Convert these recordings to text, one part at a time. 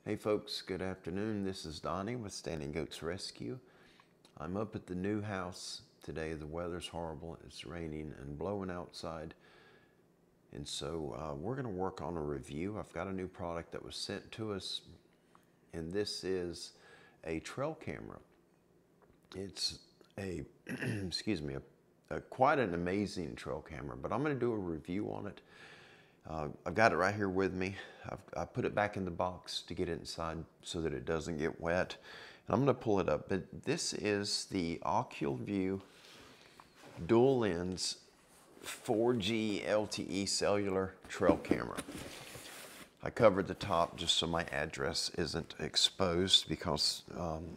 Hey folks, good afternoon. This is Donnie with Standing Goats Rescue. I'm up at the new house today. The weather's horrible. It's raining and blowing outside. And so we're going to work on a review. I've got a new product that was sent to us, and this is a trail camera. It's a, excuse me, quite an amazing trail camera, but I'm going to do a review on it. I've got it right here with me. I put it back in the box to get it inside so that it doesn't get wet. And I'm going to pull it up. But this is the Oculview dual lens 4G LTE cellular trail camera. I covered the top just so my address isn't exposed because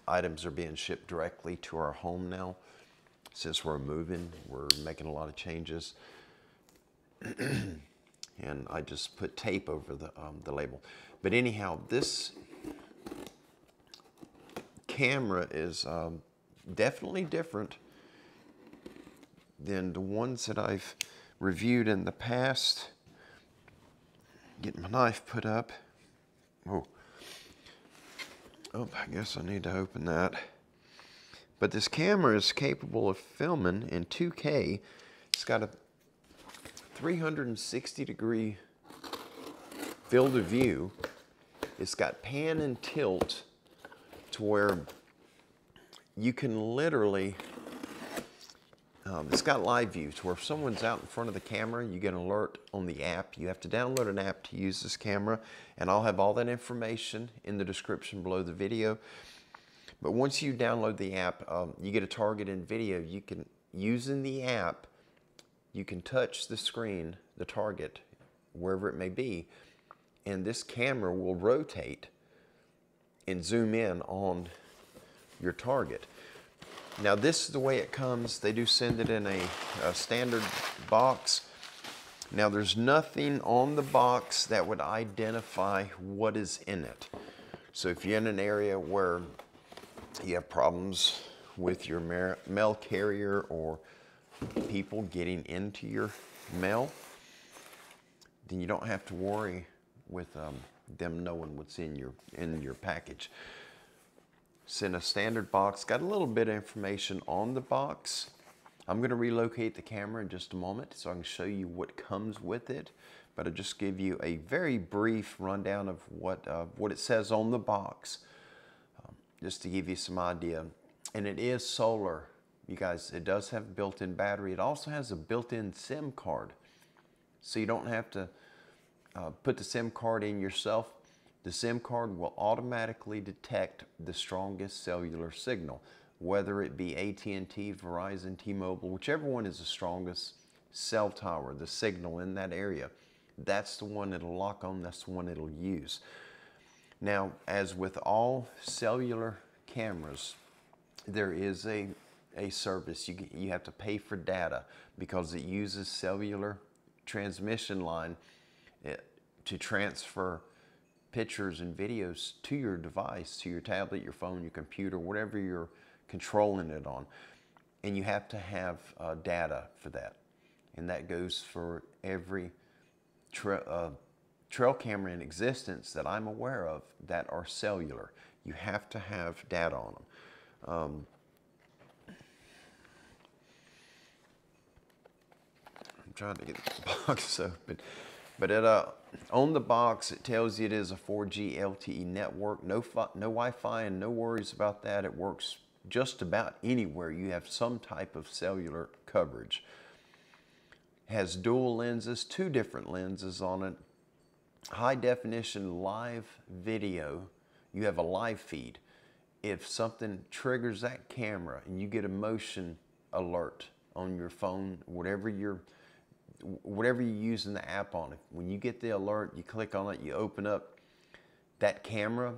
items are being shipped directly to our home now. Since we're moving, we're making a lot of changes. And I just put tape over the label. But anyhow, this camera is definitely different than the ones that I've reviewed in the past. Get my knife put up. Oh, I guess I need to open that. But this camera is capable of filming in 2K. It's got a 360-degree field of view. It's got pan and tilt to where you can literally, it's got live view to where if someone's out in front of the camera, you get an alert on the app. You have to download an app to use this camera, and I'll have all that information in the description below the video. But once you download the app, you get a target in video. You can, using the app, you can touch the screen, the target, wherever it may be, and this camera will rotate and zoom in on your target. Now this is the way it comes. They do send it in a standard box. Now there's nothing on the box that would identify what is in it. So if you're in an area where you have problems with your mail carrier or people getting into your mail, then you don't have to worry with them knowing what's in your package. It's in a standard box. Got a little bit of information on the box. I'm going to relocate the camera in just a moment so I can show you what comes with it, but I'll just give you a very brief rundown of what it says on the box, just to give you some idea. And it is solar. You guys, it does have a built-in battery. It also has a built-in SIM card. So you don't have to put the SIM card in yourself. The SIM card will automatically detect the strongest cellular signal, whether it be AT&T, Verizon, T-Mobile, whichever one is the strongest cell tower, the signal in that area. That's the one it'll lock on, that's the one it'll use. Now, as with all cellular cameras, there is a service. You have to pay for data because it uses cellular transmission line to transfer pictures and videos to your device, to your tablet, your phone, your computer, whatever you're controlling it on. And you have to have data for that. And that goes for every trail camera in existence that I'm aware of that are cellular. You have to have data on them. Trying to get the box open, but on the box it tells you it is a 4G LTE network. No Wi-Fi and no worries about that. It works just about anywhere you have some type of cellular coverage. Has dual lenses, 2 different lenses on it. High definition live video. You have a live feed. If something triggers that camera and you get a motion alert on your phone, whatever you're using the app on it, when you get the alert, you click on it, you open up that camera,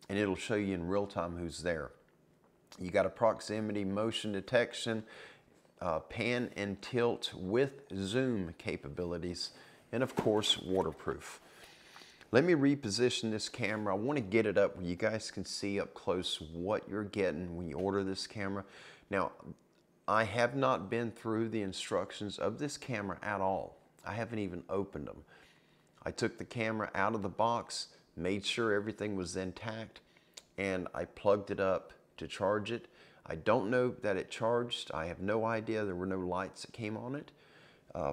and it'll show you in real time who's there. You got a proximity motion detection, pan and tilt with zoom capabilities, and of course, waterproof. Let me reposition this camera. I want to get it up where you guys can see up close what you're getting when you order this camera. Now, I have not been through the instructions of this camera at all. I haven't even opened them. I took the camera out of the box, made sure everything was intact, and I plugged it up to charge it. I don't know that it charged. I have no idea. There were no lights that came on it,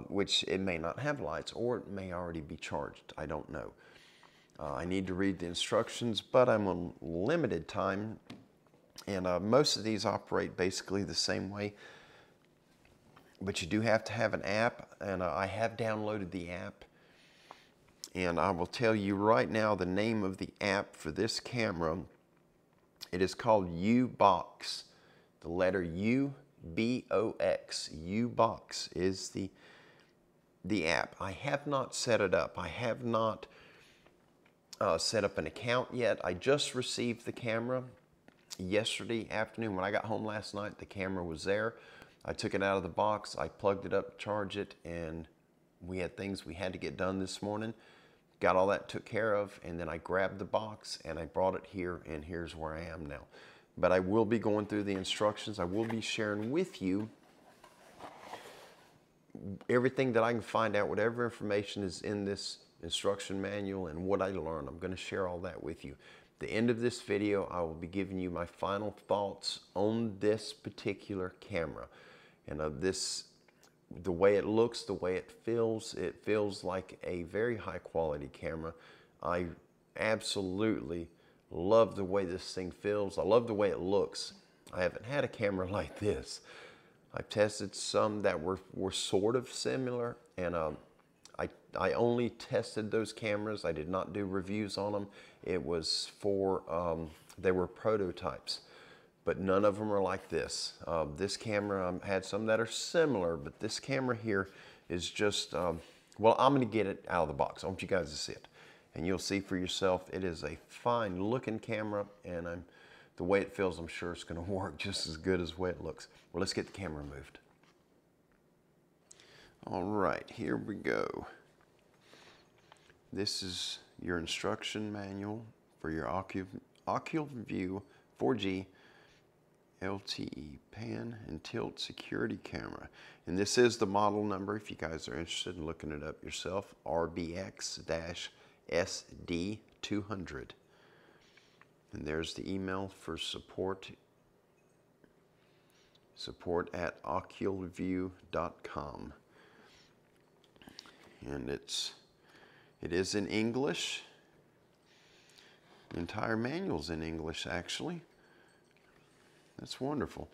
which it may not have lights, or it may already be charged. I don't know. I need to read the instructions, but I'm on limited time, and most of these operate basically the same way. But you do have to have an app, and I have downloaded the app. And I will tell you right now the name of the app for this camera. It is called UBox. The letter U-B-O-X. UBox is the app. I have not set it up. I have not set up an account yet. I just received the camera yesterday afternoon. When I got home last night, the camera was there. I took it out of the box. I plugged it up to charge it, and we had things we had to get done this morning. Got all that took care of, and then I grabbed the box and I brought it here, and here's where I am now. But I will be going through the instructions. I will be sharing with you everything that I can find out, whatever information is in this instruction manual and what I learned. I'm going to share all that with you. At the end of this video, I will be giving you my final thoughts on this particular camera. And the way it looks, the way it feels like a very high quality camera. I absolutely love the way this thing feels. I love the way it looks. I haven't had a camera like this. I've tested some that were sort of similar, and I only tested those cameras. I did not do reviews on them. It was for, they were prototypes, but none of them are like this. This camera, had some that are similar, but this camera here is just, well, I'm gonna get it out of the box. I want you guys to see it, and you'll see for yourself. It is a fine looking camera, and the way it feels, I'm sure it's gonna work just as good as the way it looks. Well, let's get the camera moved. All right, here we go. This is your instruction manual for your Oculview 4G LTE pan and tilt security camera. And this is the model number if you guys are interested in looking it up yourself, RBX-SD200. And there's the email for support at Oculview.com. And it is in English. The entire manual's in English, actually. That's wonderful.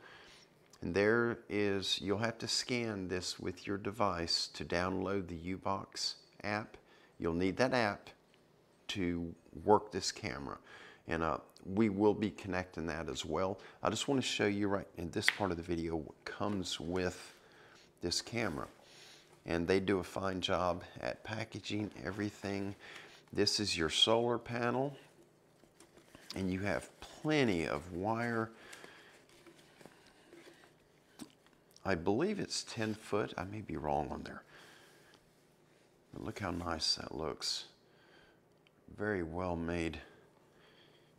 And you'll have to scan this with your device to download the UBox app. You'll need that app to work this camera. And we will be connecting that as well. I just want to show you right in this part of the video what comes with this camera. And they do a fine job at packaging everything. This is your solar panel, and you have plenty of wire. I believe it's 10 foot. I may be wrong on there. But look how nice that looks. Very well made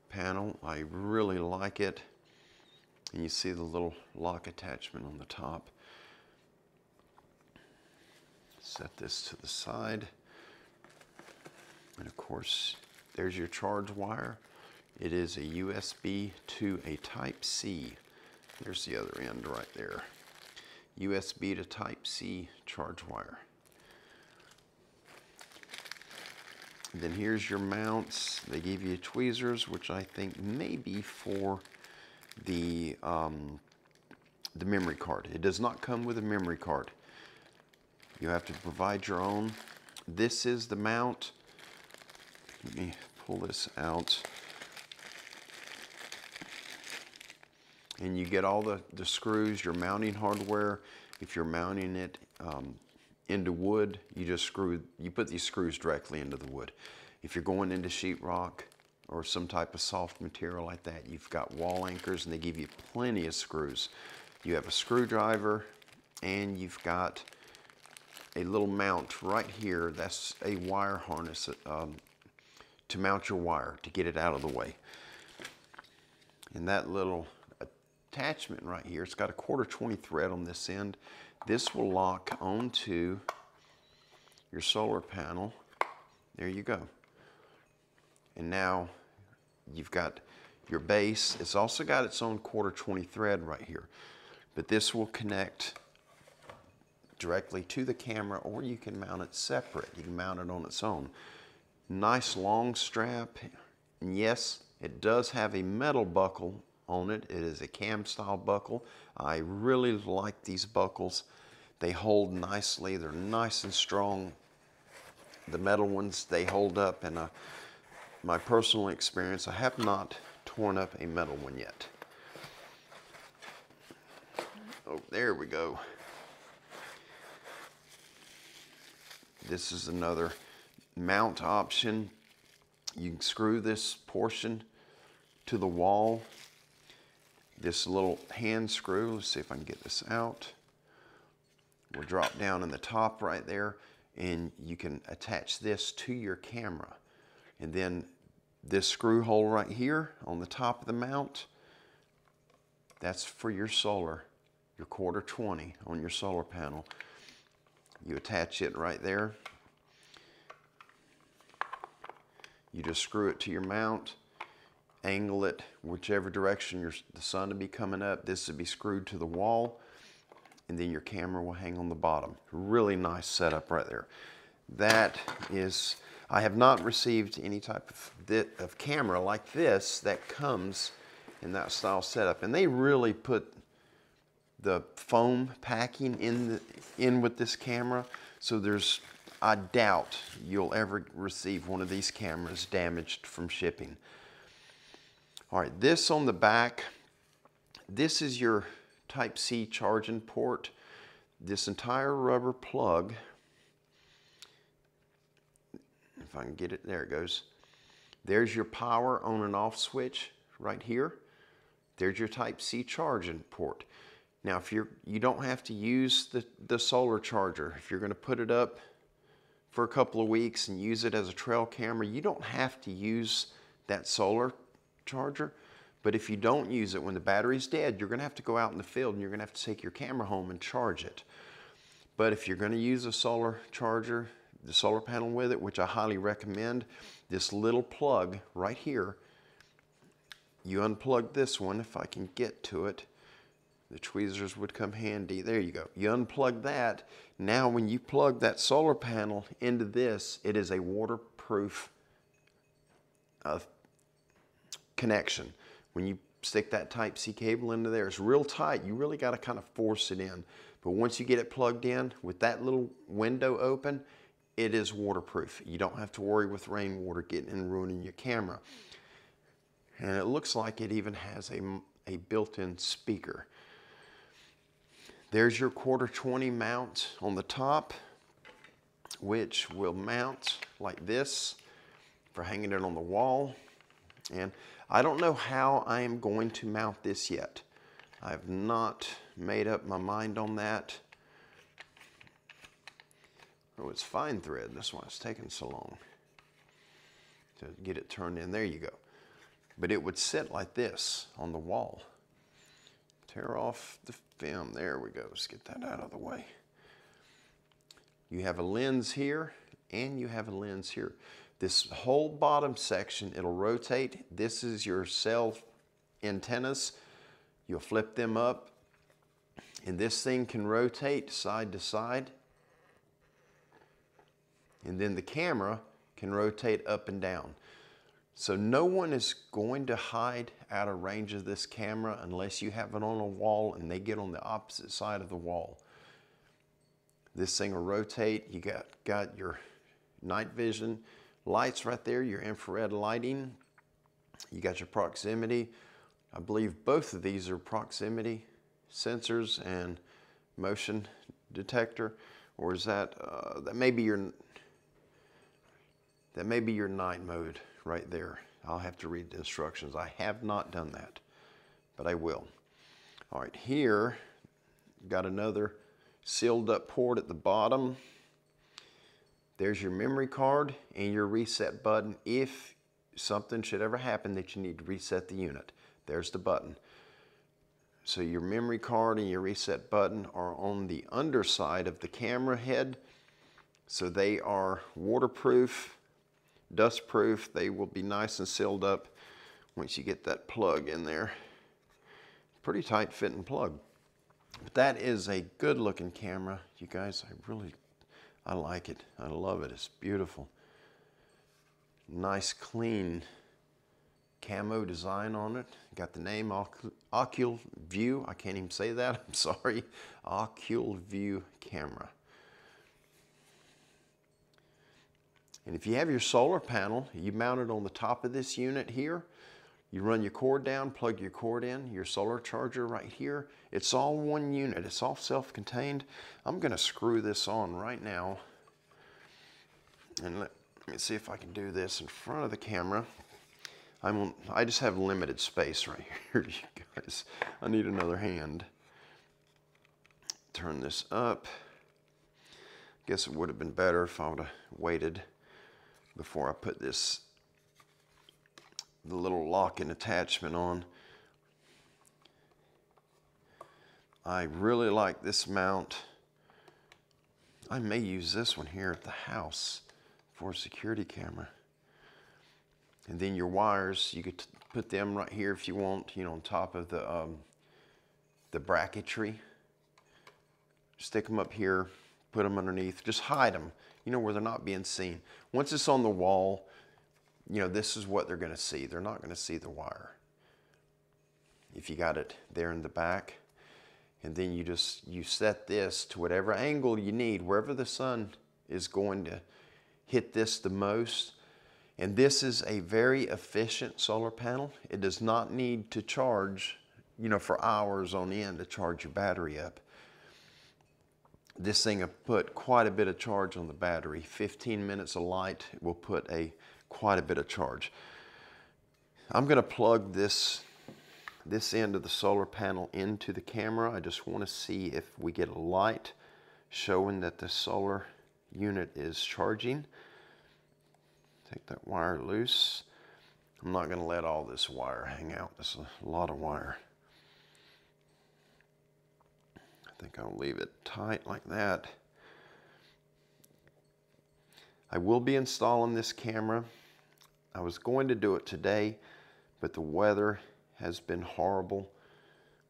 panel. I really like it. And you see the little lock attachment on the top. Set this to the side. And of course, there's your charge wire. It is a USB to a Type-C. There's the other end right there. USB to Type-C charge wire. And then here's your mounts. They give you tweezers, which I think may be for the memory card. It does not come with a memory card. You have to provide your own. This is the mount. Let me pull this out. And you get all the screws, your mounting hardware. If you're mounting it into wood, you put these screws directly into the wood. If you're going into sheetrock or some type of soft material like that, you've got wall anchors, and they give you plenty of screws. You have a screwdriver, and you've got a little mount right here. That's a wire harness to mount your wire, to get it out of the way. And that little attachment right here, it's got a 1/4-20 thread on this end. This will lock onto your solar panel. There you go. And now you've got your base. It's also got its own 1/4-20 thread right here. But this will connect directly to the camera, or you can mount it separate. You can mount it on its own. Nice long strap. And yes, it does have a metal buckle on it. It is a cam style buckle. I really like these buckles. They hold nicely. They're nice and strong. The metal ones, they hold up, and my personal experience, I have not torn up a metal one yet. Oh, there we go. This is another mount option. You can screw this portion to the wall. This little hand screw, let's see if I can get this out, will drop down in the top right there, and you can attach this to your camera. And then this screw hole right here on the top of the mount, that's for your solar, your 1/4-20 on your solar panel. You attach it right there. You just screw it to your mount, angle it whichever direction the sun would be coming up. This would be screwed to the wall, and then your camera will hang on the bottom. Really nice setup right there. That is, I have not received any type of camera like this that comes in that style setup. And they really put the foam packing in with this camera, so I doubt you'll ever receive one of these cameras damaged from shipping. All right, this on the back, this is your Type-C charging port. This entire rubber plug, if I can get it, there it goes. There's your power on and off switch right here. There's your Type-C charging port. Now, if you don't have to use the solar charger. If you're going to put it up for a couple of weeks and use it as a trail camera, you don't have to use that solar charger. But if you don't use it when the battery's dead, you're going to have to go out in the field and you're going to have to take your camera home and charge it. But if you're going to use a solar charger, the solar panel with it, which I highly recommend, this little plug right here, you unplug this one, if I can get to it. The tweezers would come handy. There you go. You unplug that. Now when you plug that solar panel into this, it is a waterproof connection. When you stick that Type-C cable into there, it's real tight. You really got to kind of force it in. But once you get it plugged in, with that little window open, it is waterproof. You don't have to worry with rainwater getting and ruining your camera. And it looks like it even has a built-in speaker. There's your 1/4-20 mount on the top, which will mount like this for hanging it on the wall. And I don't know how I am going to mount this yet. I've not made up my mind on that. Oh, it's fine thread. That's why it's taking so long to get it turned in. There you go. But it would sit like this on the wall. Tear off the film. There we go. Let's get that out of the way. You have a lens here, and you have a lens here. This whole bottom section, it'll rotate. This is your cell antennas. You'll flip them up, and this thing can rotate side to side. And then the camera can rotate up and down. So no one is going to hide out of range of this camera unless you have it on a wall and they get on the opposite side of the wall. This thing will rotate. You got your night vision lights right there, your infrared lighting. You got your proximity. I believe both of these are proximity sensors and motion detector. Or is that, that may be your night mode right there. I'll have to read the instructions. I have not done that, but I will. All right, here, got another sealed up port at the bottom. There's your memory card and your reset button if something should ever happen that you need to reset the unit. There's the button. So your memory card and your reset button are on the underside of the camera head. So they are waterproof, dust proof. They will be nice and sealed up once you get that plug in there. Pretty tight fitting plug. But that is a good looking camera, you guys. I like it. I love it. It's beautiful. Nice clean camo design on it. Got the name Oculview. I can't even say that. I'm sorry. Oculview camera. And if you have your solar panel, you mount it on the top of this unit here. You run your cord down, plug your cord in, your solar charger right here. It's all one unit. It's all self-contained. I'm going to screw this on right now. And let me see if I can do this in front of the camera. I just have limited space right here, you guys. I need another hand. Turn this up. Guess it would have been better if I would have waited before I put the little lock-in attachment on. I really like this mount. I may use this one here at the house for a security camera. And then your wires, you could put them right here if you want, you know, on top of the bracketry. Stick them up here, put them underneath, just hide them, you know, where they're not being seen. Once it's on the wall, you know, this is what they're going to see. They're not going to see the wire. If you got it there in the back, and then you set this to whatever angle you need, wherever the sun is going to hit this the most. And this is a very efficient solar panel. It does not need to charge, you know, for hours on end to charge your battery up. This thing will put quite a bit of charge on the battery. 15 minutes of light will put quite a bit of charge. I'm going to plug this end of the solar panel into the camera. I just want to see if we get a light showing that the solar unit is charging. Take that wire loose. I'm not going to let all this wire hang out. There's a lot of wire. I think I'll leave it tight like that. I will be installing this camera. I was going to do it today, but the weather has been horrible.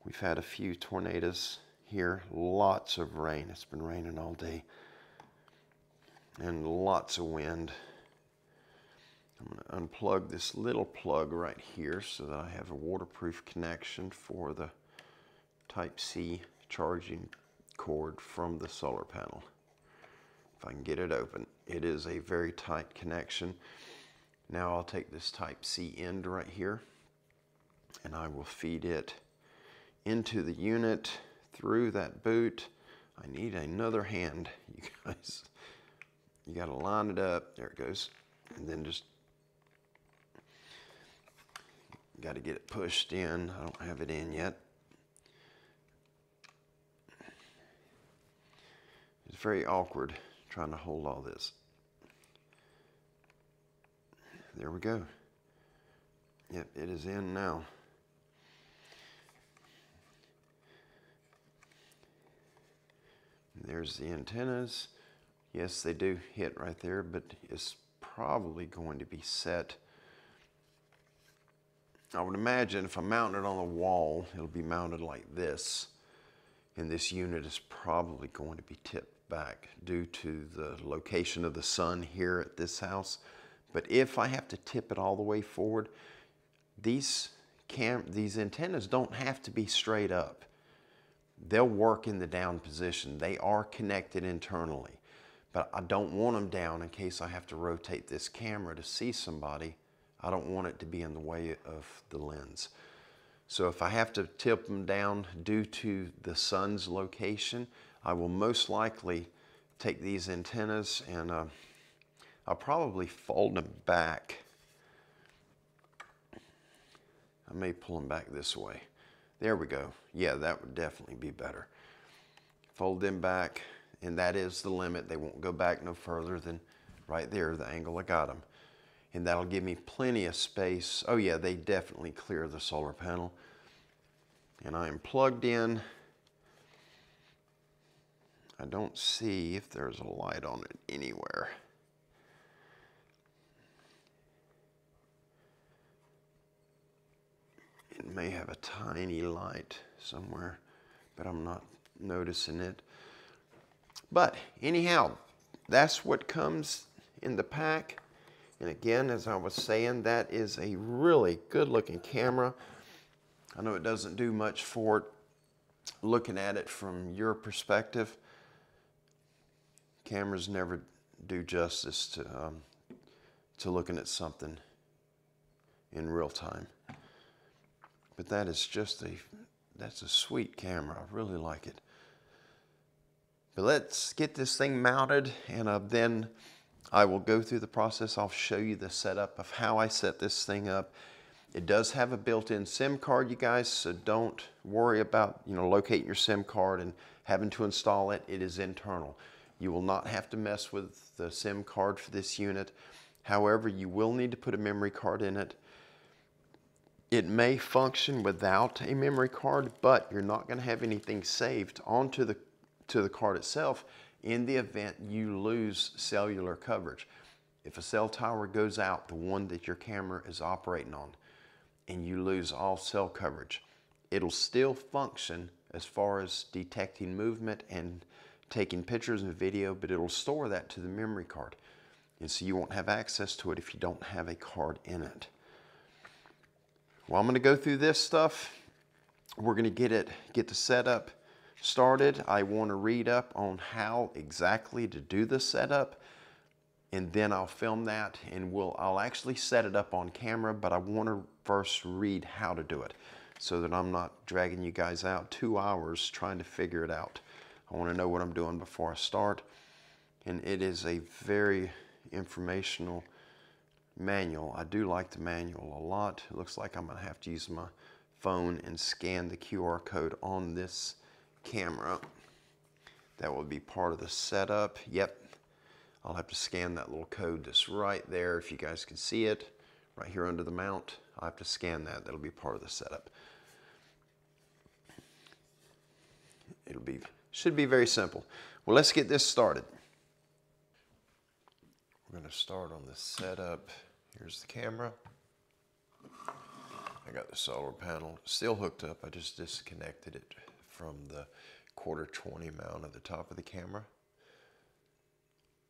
We've had a few tornadoes here, lots of rain. It's been raining all day, and lots of wind. I'm going to unplug this little plug right here so that I have a waterproof connection for the Type-C charging cord from the solar panel. If I can get it open. It is a very tight connection. Now I'll take this Type-C end right here and I will feed it into the unit through that boot. I need another hand, you guys. You got to line it up. There it goes. And then just got to get it pushed in. I don't have it in yet. It's very awkward trying to hold all this. There we go. Yep, it is in now. There's the antennas. Yes, they do hit right there, but it's probably going to be set. I would imagine if I mount it on a wall, it'll be mounted like this. And this unit is probably going to be tipped back due to the location of the sun here at this house. But if I have to tip it all the way forward, these antennas don't have to be straight up. They'll work in the down position. They are connected internally. But I don't want them down in case I have to rotate this camera to see somebody. I don't want it to be in the way of the lens. So if I have to tip them down due to the sun's location, I will most likely take these antennas and I'll probably fold them back. I may pull them back this way. There we go. Yeah, that would definitely be better. Fold them back, and that is the limit. They won't go back no further than right there, the angle I got them. And that'll give me plenty of space. Oh yeah, they definitely clear the solar panel. And I am plugged in. I don't see if there's a light on it anywhere. may have a tiny light somewhere, but I'm not noticing it. But anyhow, that's what comes in the pack. And again, as I was saying, that is a really good looking camera. I know it doesn't do much for it looking at it from your perspective. Cameras never do justice to looking at something in real time. But that is just that's a sweet camera. I really like it. But let's get this thing mounted, and then I will go through the process. I'll show you the setup of how I set this thing up. It does have a built-in SIM card, you guys, so don't worry about, locating your SIM card and having to install it. It is internal. You will not have to mess with the SIM card for this unit. However, you will need to put a memory card in it. It may function without a memory card, but you're not going to have anything saved onto the card itself in the event you lose cellular coverage. If a cell tower goes out, the one that your camera is operating on, and you lose all cell coverage, it'll still function as far as detecting movement and taking pictures and video, but it'll store that to the memory card. And so you won't have access to it if you don't have a card in it. Well, I'm going to go through this stuff. We're going to get the setup started. I want to read up on how exactly to do the setup, and then I'll film that, and I'll actually set it up on camera, but I want to first read how to do it so that I'm not dragging you guys out 2 hours trying to figure it out. I want to know what I'm doing before I start, and it is a very informational manual. I do like the manual a lot. It looks like I'm going to have to use my phone and scan the QR code on this camera. That will be part of the setup. Yep, I'll have to scan that little code that's right there, if you guys can see it, right here under the mount. I'll have to scan that. That'll be part of the setup. Should be very simple. Well, let's get this started. We're going to start on the setup. Here's the camera. I got the solar panel still hooked up. I just disconnected it from the 1/4-20 mount at the top of the camera,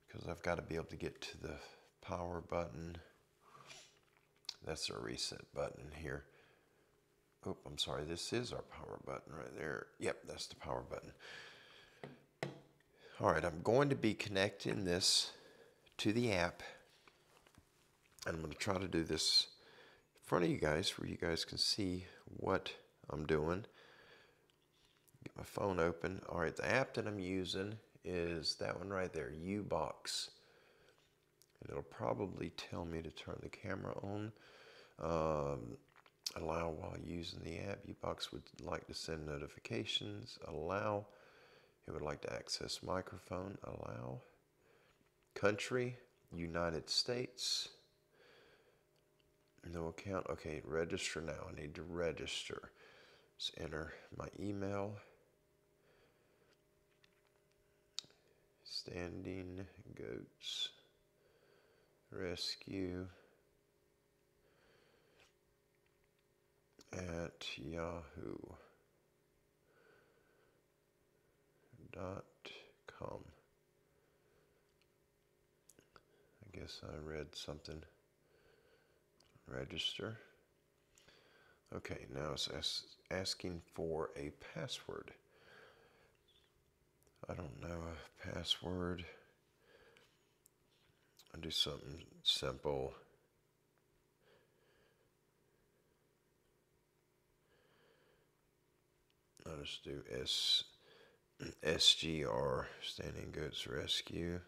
because I've got to be able to get to the power button. That's our reset button here. Oh, I'm sorry, this is our power button right there. Yep, that's the power button. All right, I'm going to be connecting this to the app, and I'm going to try to do this in front of you guys where you guys can see what I'm doing. Get my phone open. All right, the app that I'm using is that one right there, UBox. And it'll probably tell me to turn the camera on. Allow while using the app. UBox would like to send notifications. Allow. It would like to access microphone. Allow. Country, United States. No account. Okay, register now. I need to register. Let's enter my email. Standing Goats Rescue at yahoo.com. I guess I read something. Register. Okay, now it's asking for a password. I don't know a password. I'll do something simple. I'll just do SGR, Standing Goats Rescue.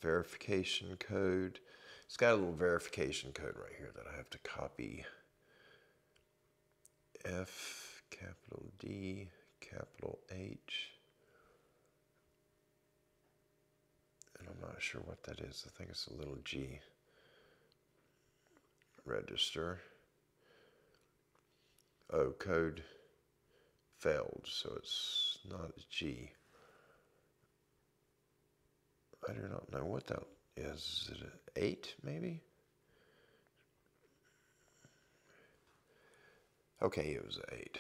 Verification code. It's got a little verification code right here that I have to copy. F, capital D, capital H. And I'm not sure what that is. I think it's a little G. Register. Oh, code failed, so it's not a G. I do not know what that is it an 8 maybe? Okay, it was an 8.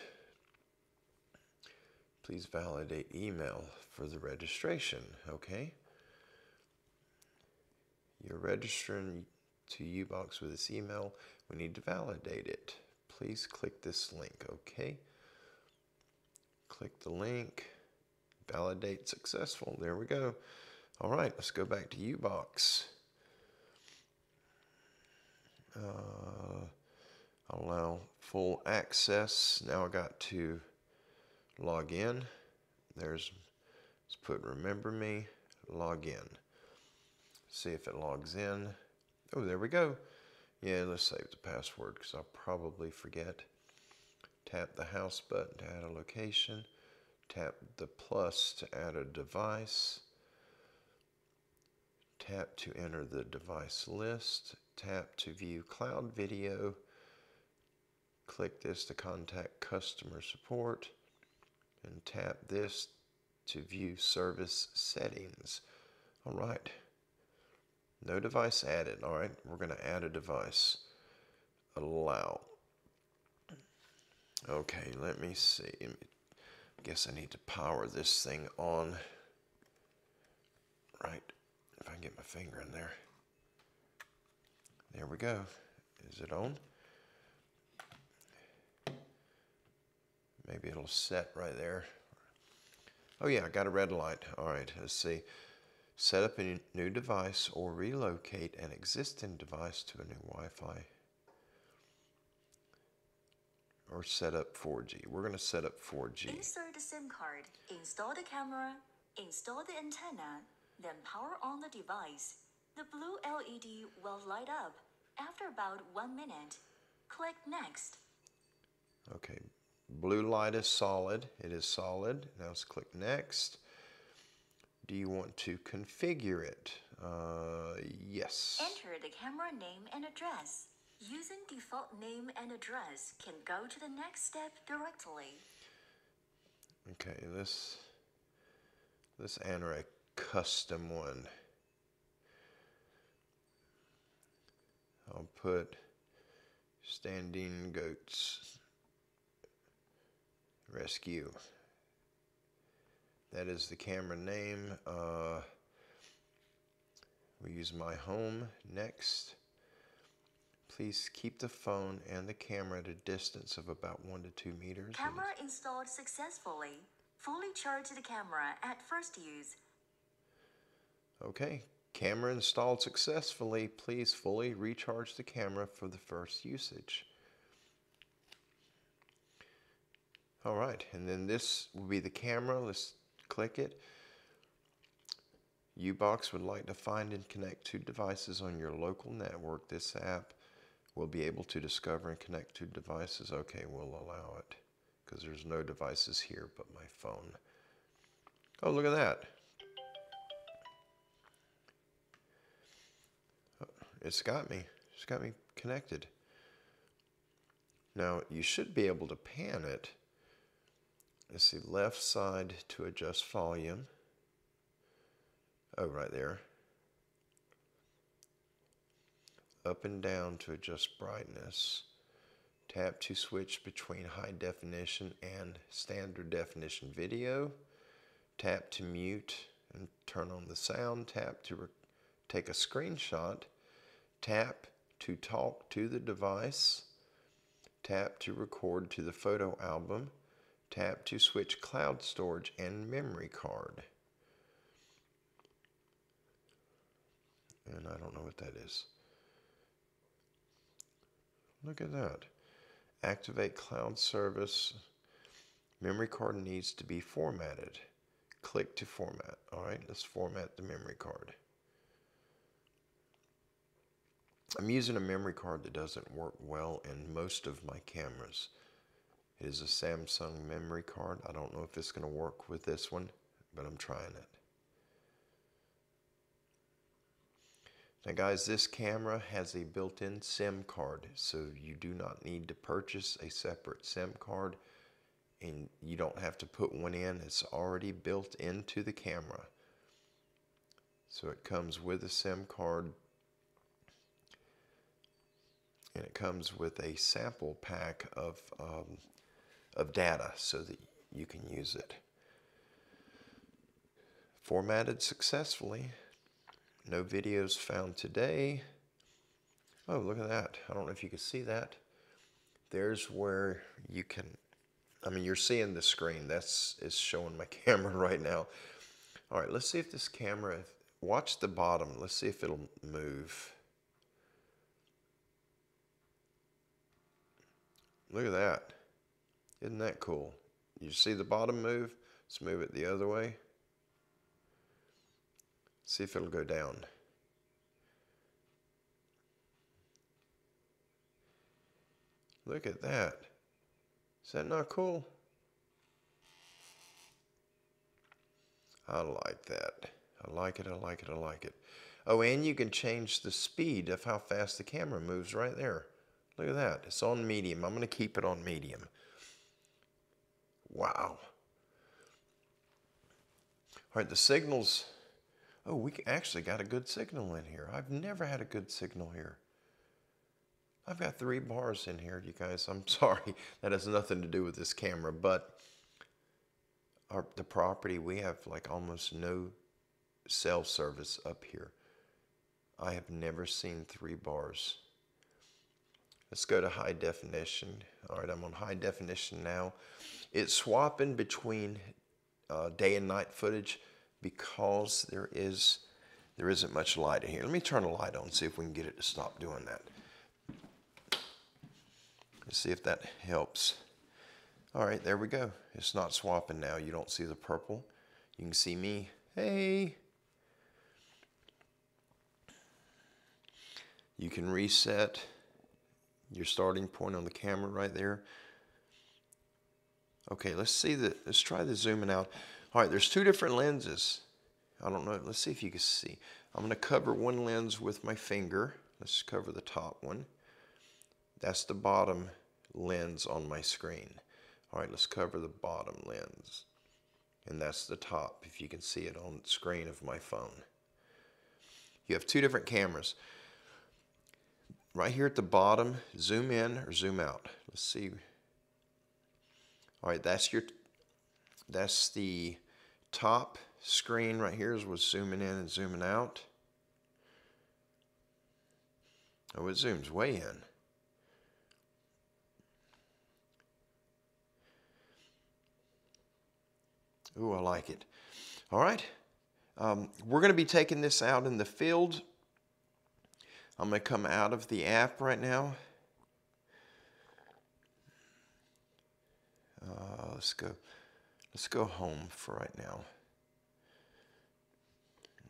Please validate email for the registration. Okay. You're registering to UBox with this email. We need to validate it. Please click this link. Okay. Click the link. Validate successful. There we go. All right, let's go back to UBox. Allow full access. Now I got to log in. Let's put remember me, log in. See if it logs in. Oh, there we go. Yeah, let's save the password because I'll probably forget. Tap the house button to add a location. Tap the plus to add a device. Tap to enter the device list. Tap to view cloud video. Click this to contact customer support. And tap this to view service settings. All right. No device added. All right, we're going to add a device. Allow. Okay, let me see. I guess I need to power this thing on. Right. If I can get my finger in there. There we go. Is it on? Maybe it'll set right there. Oh yeah, I got a red light. All right, let's see. Set up a new device or relocate an existing device to a new Wi-Fi. Or set up 4G. We're going to set up 4G. Insert the SIM card, install the camera, install the antenna, then power on the device. The blue LED will light up after about 1 minute. Click Next. Okay, blue light is solid. It is solid. Now let's click Next. Do you want to configure it? Yes. Enter the camera name and address. Using default name and address can go to the next step directly. Okay, let's enter a custom one. I'll put Standing Goats Rescue. That is the camera name. We use my home. Next. Please keep the phone and the camera at a distance of about 1 to 2 meters. Camera installed successfully. Fully charge the camera at first use. Okay, camera installed successfully. Please fully recharge the camera for the first usage. All right, and then this will be the camera. Let's click it. UBox would like to find and connect 2 devices on your local network. This app will be able to discover and connect 2 devices. Okay, we'll allow it because there's no devices here but my phone. Oh, look at that. It's got me connected. Now you should be able to pan it. Let's see, left side to adjust volume. Oh, right there. Up and down to adjust brightness. Tap to switch between high definition and standard definition video. Tap to mute and turn on the sound. Tap to take a screenshot. Tap to talk to the device. Tap to record to the photo album. Tap to switch cloud storage and memory card. And I don't know what that is. Look at that. Activate cloud service. Memory card needs to be formatted. Click to format. All right, let's format the memory card. I'm using a memory card that doesn't work well in most of my cameras. It is a Samsung memory card. I don't know if it's going to work with this one, but I'm trying it. Now guys, this camera has a built-in SIM card, so you do not need to purchase a separate SIM card, and you don't have to put one in. It's already built into the camera. So it comes with a SIM card, and it comes with a sample pack of data so that you can use it. Formatted successfully. No videos found today. Oh, look at that. I don't know if you can see that. There's where you can, I mean, you're seeing the screen. That's is showing my camera right now. All right, let's see if this camera, watch the bottom. Let's see if it'll move. Look at that. Isn't that cool? You see the bottom move? Let's move it the other way. See if it'll go down. Look at that. Is that not cool? I like that. I like it, I like it, I like it. Oh, and you can change the speed of how fast the camera moves right there. Look at that. It's on medium. I'm going to keep it on medium. Wow. All right, the signals. Oh, we actually got a good signal in here. I've never had a good signal here. I've got 3 bars in here, you guys. I'm sorry. That has nothing to do with this camera, but the property, we have like almost no cell service up here. I have never seen 3 bars. Let's go to high definition. All right, I'm on high definition now. It's swapping between day and night footage because there isn't much light in here. Let me turn the light on and see if we can get it to stop doing that. Let's see if that helps. All right, there we go. It's not swapping now. You don't see the purple. You can see me. Hey. You can reset your starting point on the camera right there. Okay, let's try the zooming out. All right, there's 2 different lenses. I don't know. Let's see if you can see. I'm going to cover one lens with my finger. Let's cover the top one. That's the bottom lens on my screen. All right, let's cover the bottom lens. And that's the top, if you can see it on the screen of my phone. You have 2 different cameras. Right here at the bottom, zoom in or zoom out. Let's see. All right, that's the top screen right here is what's zooming in and zooming out. Oh, it zooms way in. Ooh, I like it. All right. We're going to be taking this out in the field. I'm going to come out of the app right now. Let's go home for right now.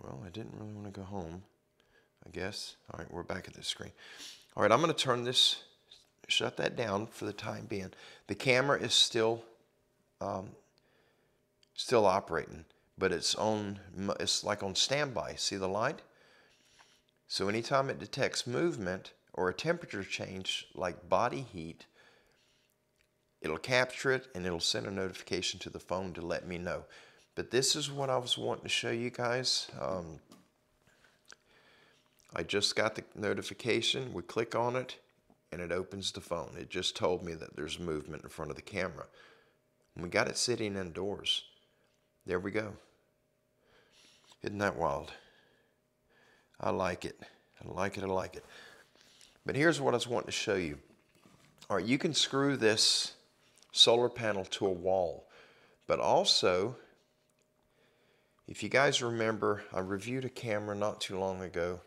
Well, I didn't really want to go home, I guess. All right, we're back at the screen. All right, I'm going to turn this, shut that down for the time being. The camera is still operating, but it's like on standby. See the light? So anytime it detects movement or a temperature change like body heat, it'll capture it and it'll send a notification to the phone to let me know. But this is what I was wanting to show you guys. I just got the notification. We click on it and it opens the phone. It just told me that there's movement in front of the camera. And we got it sitting indoors. There we go. Isn't that wild? I like it. I like it. I like it. But here's what I was wanting to show you. All right, you can screw this solar panel to a wall. But also, if you guys remember, I reviewed a camera not too long ago,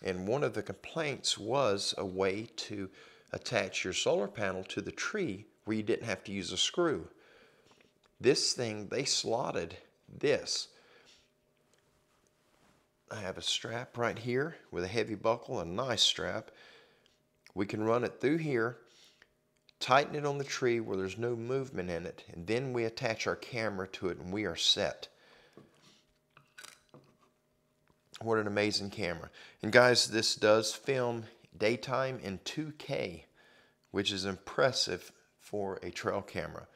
and one of the complaints was a way to attach your solar panel to the tree where you didn't have to use a screw. This thing, they slotted this. I have a strap right here with a heavy buckle, a nice strap. We can run it through here, tighten it on the tree where there's no movement in it, and then we attach our camera to it and we are set. What an amazing camera. And guys, this does film daytime in 2K, which is impressive for a trail camera.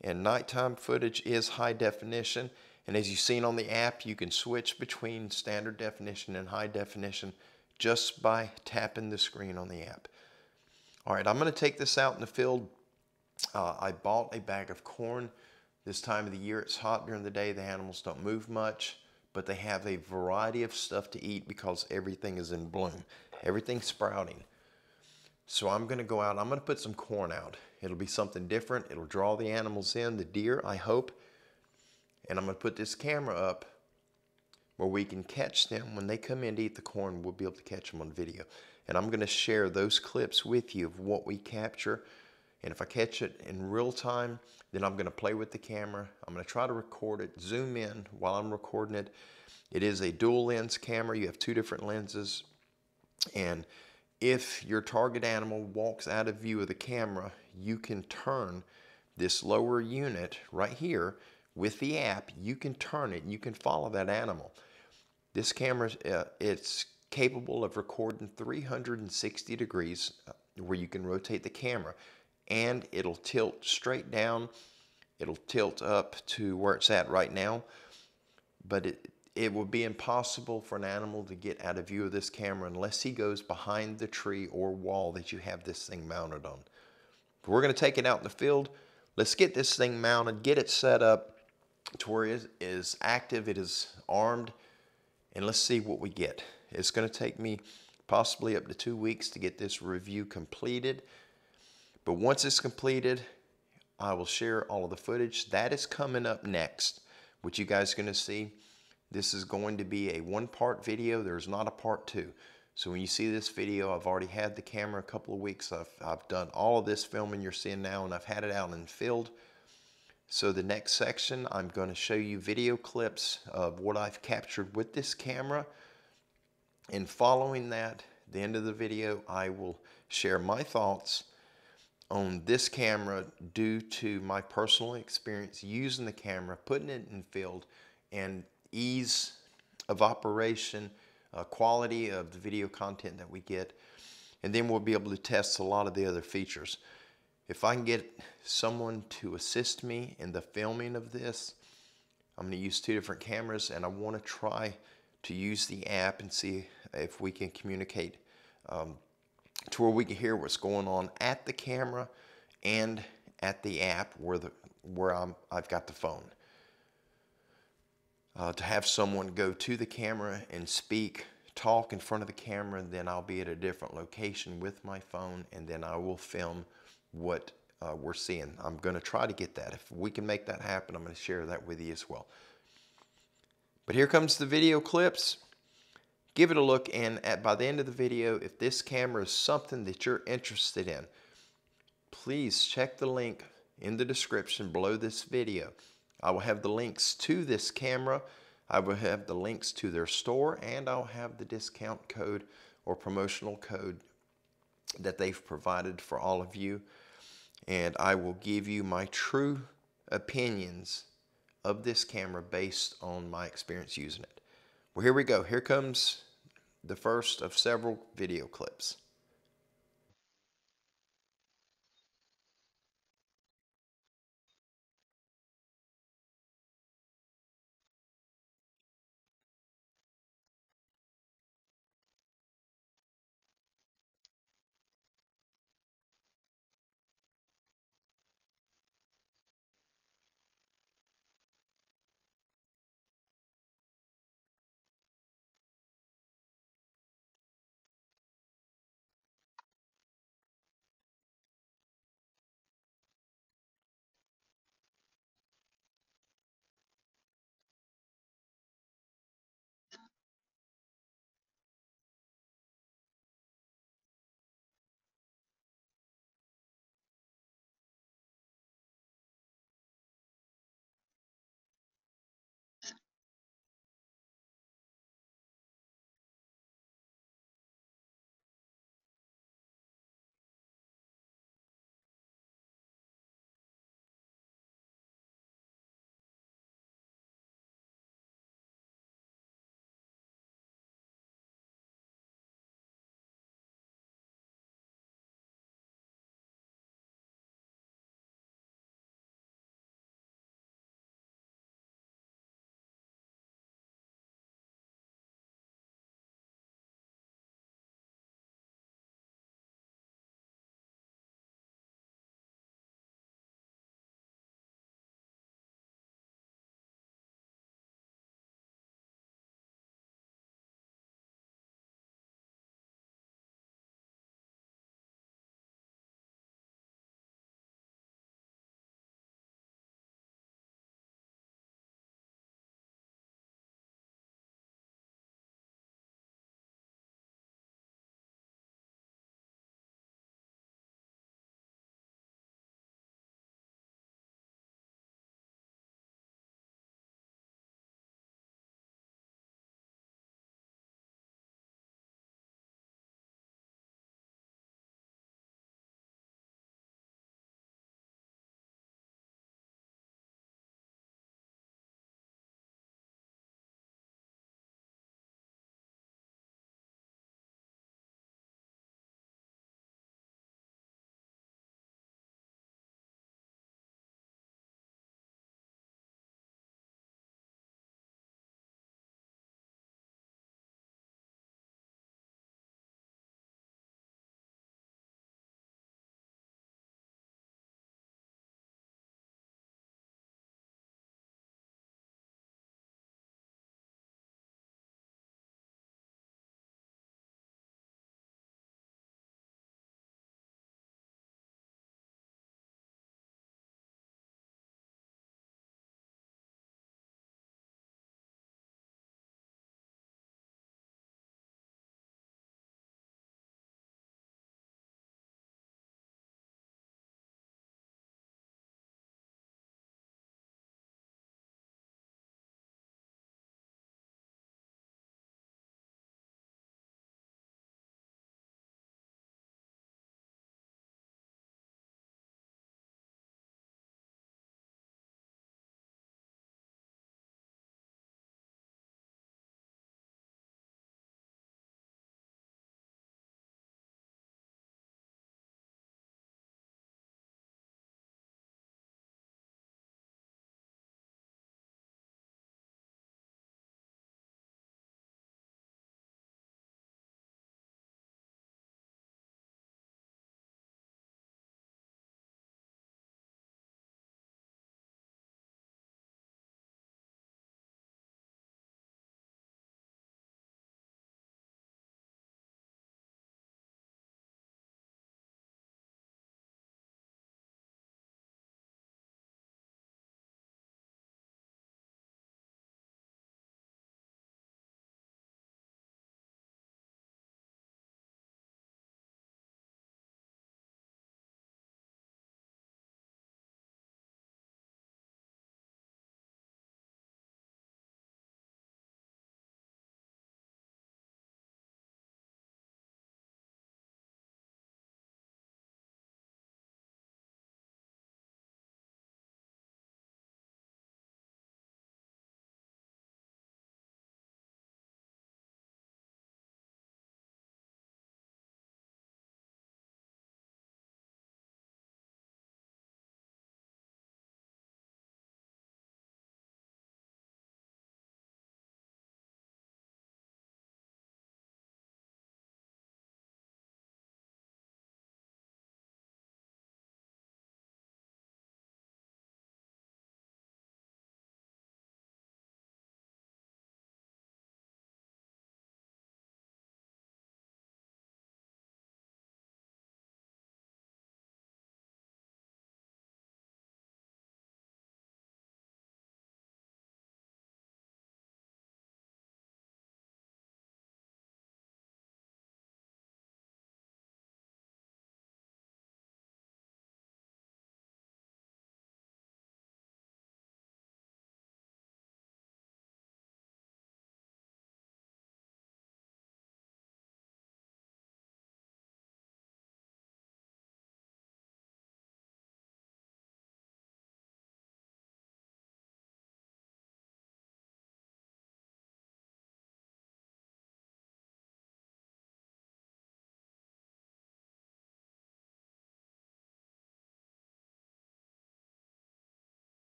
And nighttime footage is high definition. And as you've seen on the app, you can switch between standard definition and high definition just by tapping the screen on the app. All right, I'm going to take this out in the field. I bought a bag of corn. This time of the year, it's hot during the day. The animals don't move much, but they have a variety of stuff to eat because everything is in bloom. Everything's sprouting. So I'm going to go out. I'm going to put some corn out. It'll be something different. It'll draw the animals in, the deer, I hope. And I'm going to put this camera up where we can catch them. When they come in to eat the corn, we'll be able to catch them on video. And I'm going to share those clips with you of what we capture. And if I catch it in real time, then I'm going to play with the camera. I'm going to try to record it, zoom in while I'm recording it. It is a dual lens camera. You have two different lenses. And if your target animal walks out of view of the camera, you can turn this lower unit right here with the app. You can turn it and you can follow that animal. This camera, it's capable of recording 360 degrees where you can rotate the camera, and it'll tilt straight down. It'll tilt up to where it's at right now, but it will be impossible for an animal to get out of view of this camera unless he goes behind the tree or wall that you have this thing mounted on. But we're going to take it out in the field. Let's get this thing mounted, get it set up to where it is active, it is armed, and let's see what we get. It's going to take me possibly up to 2 weeks to get this review completed. But once it's completed, I will share all of the footage. That is coming up next, which you guys are going to see. This is going to be a one-part video. There's not a part 2. So when you see this video, I've already had the camera a couple of weeks. I've done all of this filming you're seeing now, and I've had it out in the field. So the next section, I'm going to show you video clips of what I've captured with this camera. And following that, the end of the video, I will share my thoughts on this camera due to my personal experience using the camera, putting it in field, and ease of operation, quality of the video content that we get. And then we'll be able to test a lot of the other features. If I can get someone to assist me in the filming of this, I'm going to use 2 different cameras, and I want to try to use the app and see if we can communicate to where we can hear what's going on at the camera and at the app where I've got the phone. To have someone go to the camera and speak, talk in front of the camera, and then I'll be at a different location with my phone, and then I will film what we're seeing. I'm going to try to get that. If we can make that happen, I'm going to share that with you as well. But here comes the video clips. Give it a look, and by the end of the video, if this camera is something that you're interested in, please check the link in the description below this video. I will have the links to this camera. I will have the links to their store, and I'll have the discount code or promotional code that they've provided for all of you. And I will give you my true opinions of this camera based on my experience using it. Well, here we go. Here comes the first of several video clips.